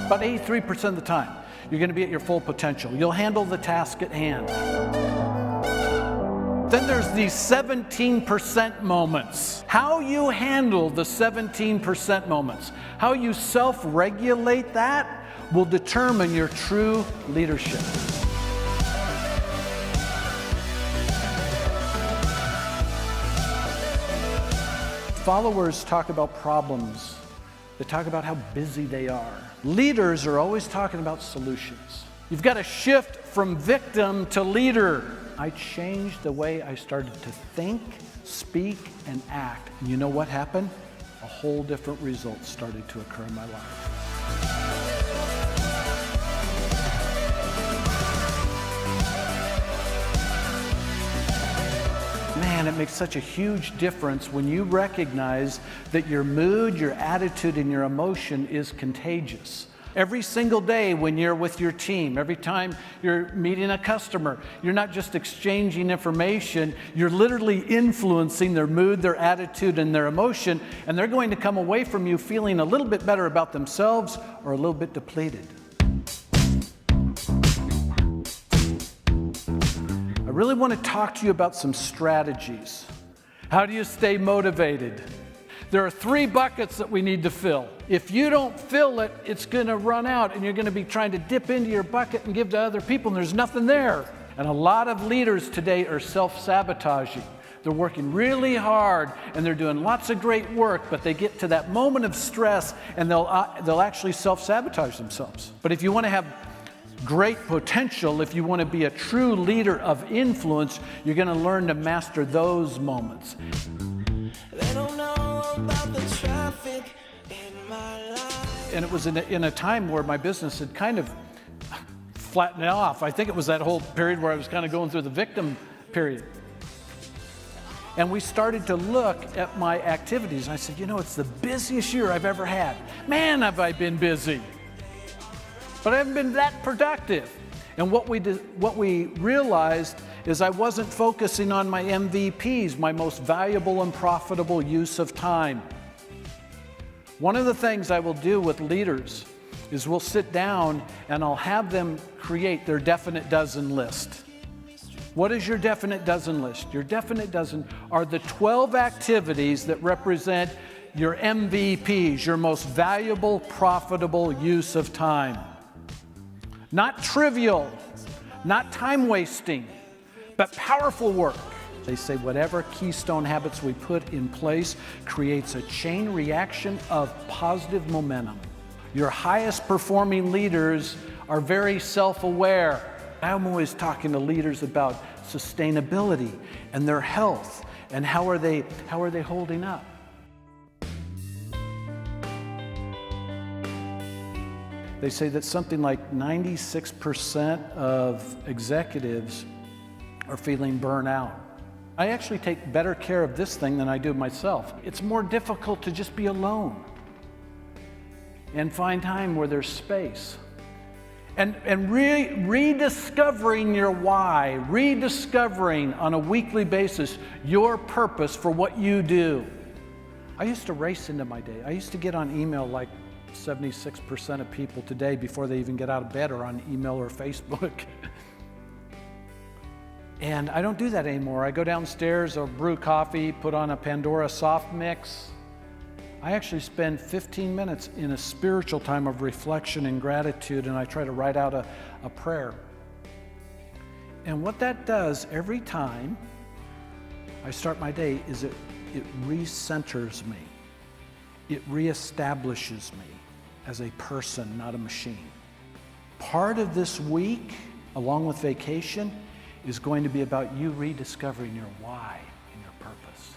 About 83% of the time, you're going to be at your full potential. You'll handle the task at hand. Then there's these 17% moments. How you handle the 17% moments, how you self-regulate that will determine your true leadership. Followers talk about problems. They talk about how busy they are. Leaders are always talking about solutions. You've got to shift from victim to leader. I changed the way I started to think, speak, and act. And you know what happened? A whole different result started to occur in my life. Man, it makes such a huge difference when you recognize that your mood, your attitude, and your emotion is contagious. Every single day when you're with your team, every time you're meeting a customer, you're not just exchanging information, you're literally influencing their mood, their attitude, and their emotion, and they're going to come away from you feeling a little bit better about themselves or a little bit depleted. I really want to talk to you about some strategies. How do you stay motivated? There are 3 buckets that we need to fill. If you don't fill it, it's going to run out, and you're going to be trying to dip into your bucket and give to other people, and there's nothing there. And a lot of leaders today are self-sabotaging. They're working really hard, and they're doing lots of great work, but they get to that moment of stress, and they'll actually self-sabotage themselves. But if you want to have great potential, if you want to be a true leader of influence, you're going to learn to master those moments. They don't know about the traffic in my life. And it was in a time where my business had kind of flattened off. I think it was that whole period where I was kind of going through the victim period. And we started to look at my activities. I said, you know, it's the busiest year I've ever had. Man, have I been busy. But I haven't been that productive. And what we realized is I wasn't focusing on my MVPs, my most valuable and profitable use of time. One of the things I will do with leaders is we'll sit down and I'll have them create their definite dozen list. What is your definite dozen list? Your definite dozen are the 12 activities that represent your MVPs, your most valuable, profitable use of time. Not trivial, not time-wasting, but powerful work. They say whatever keystone habits we put in place creates a chain reaction of positive momentum. Your highest performing leaders are very self-aware. I'm always talking to leaders about sustainability and their health and how are they holding up. They say that something like 96% of executives are feeling burnout. I actually take better care of this thing than I do myself. It's more difficult to just be alone and find time where there's space. And rediscovering your why, rediscovering on a weekly basis your purpose for what you do. I used to race into my day. I used to get on email like 76% of people today before they even get out of bed are on email or Facebook. And I don't do that anymore. I go downstairs, I'll brew coffee, put on a Pandora soft mix. I actually spend 15 minutes in a spiritual time of reflection and gratitude, and I try to write out a prayer. And what that does every time I start my day is it recenters me. It reestablishes me as a person, not a machine. Part of this week, along with vacation, is going to be about you rediscovering your why and your purpose.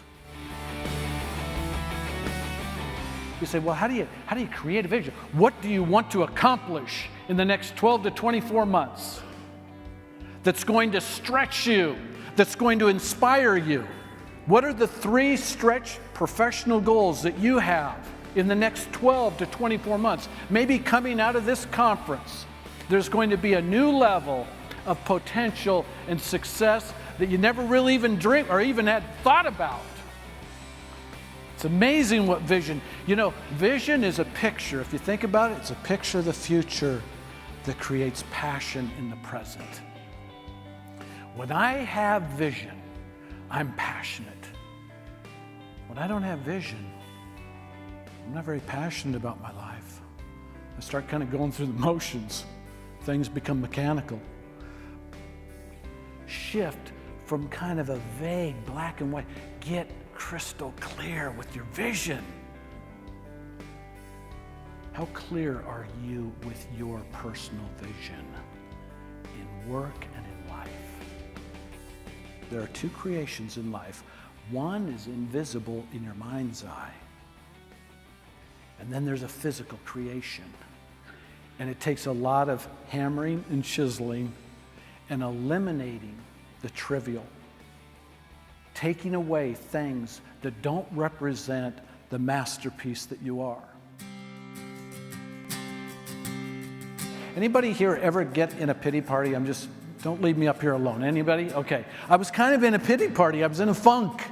You say, well, how do you create a vision? What do you want to accomplish in the next 12 to 24 months that's going to stretch you, that's going to inspire you? What are the 3 stretch professional goals that you have in the next 12 to 24 months? Maybe coming out of this conference, there's going to be a new level of potential and success that you never really even dreamed or even had thought about. It's amazing what vision, vision is a picture. If you think about it, it's a picture of the future that creates passion in the present. When I have vision, I'm passionate. When I don't have vision, I'm not very passionate about my life. I start kind of going through the motions. Things become mechanical. Shift from kind of a vague black and white. Get crystal clear with your vision. How clear are you with your personal vision in work and in life? There are two creations in life. One is invisible in your mind's eye. And then there's a physical creation. And it takes a lot of hammering and chiseling and eliminating the trivial. Taking away things that don't represent the masterpiece that you are. Anybody here ever get in a pity party? Don't leave me up here alone. Anybody? Okay. I was kind of in a pity party. I was in a funk.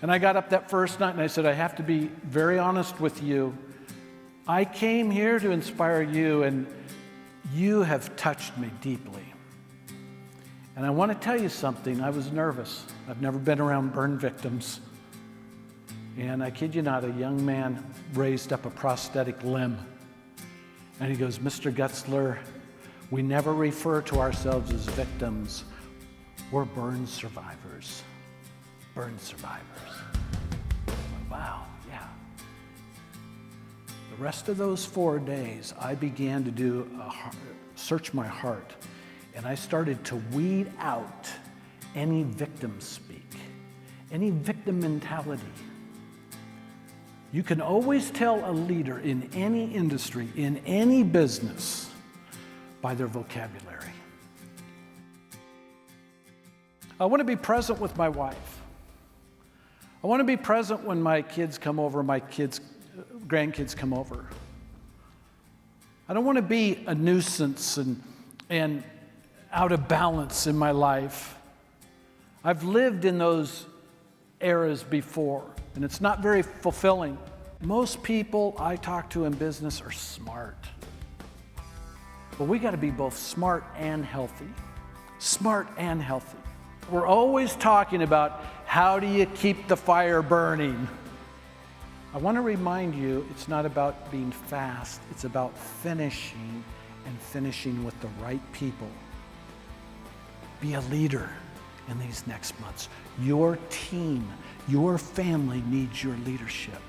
And I got up that first night and I said, I have to be very honest with you. I came here to inspire you, and you have touched me deeply. And I want to tell you something. I was nervous. I've never been around burn victims. And I kid you not, a young man raised up a prosthetic limb. And he goes, Mr. Gutzler, we never refer to ourselves as victims. We're burn survivors. Burn survivors. Wow, yeah. The rest of those 4 days, I began to search my heart. And I started to weed out any victim speak, any victim mentality. You can always tell a leader in any industry, in any business, by their vocabulary. I want to be present with my wife. I want to be present when my kids come over, grandkids come over. I don't want to be a nuisance and out of balance in my life. I've lived in those eras before, and it's not very fulfilling. Most people I talk to in business are smart. But we got to be both smart and healthy. Smart and healthy. We're always talking about how do you keep the fire burning. I want to remind you, it's not about being fast. It's about finishing, and finishing with the right people. Be a leader in these next months. Your team, your family needs your leadership.